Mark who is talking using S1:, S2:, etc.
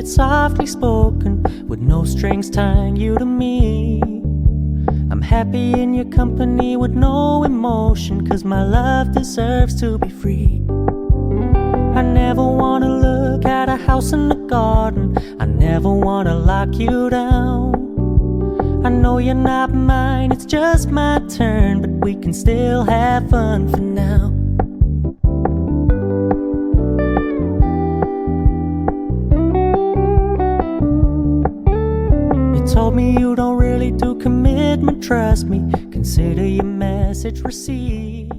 S1: it softly spoken, with no strings tying you to me. I'm happy in your company with no emotion, 'cause my love deserves to be free. I never wanna look at a house in the garden, I never wanna lock you down. I know you're not mine, it's just my turn, but we can still have fun for now. You told me you don't really do commitment, trust me, consider your message received.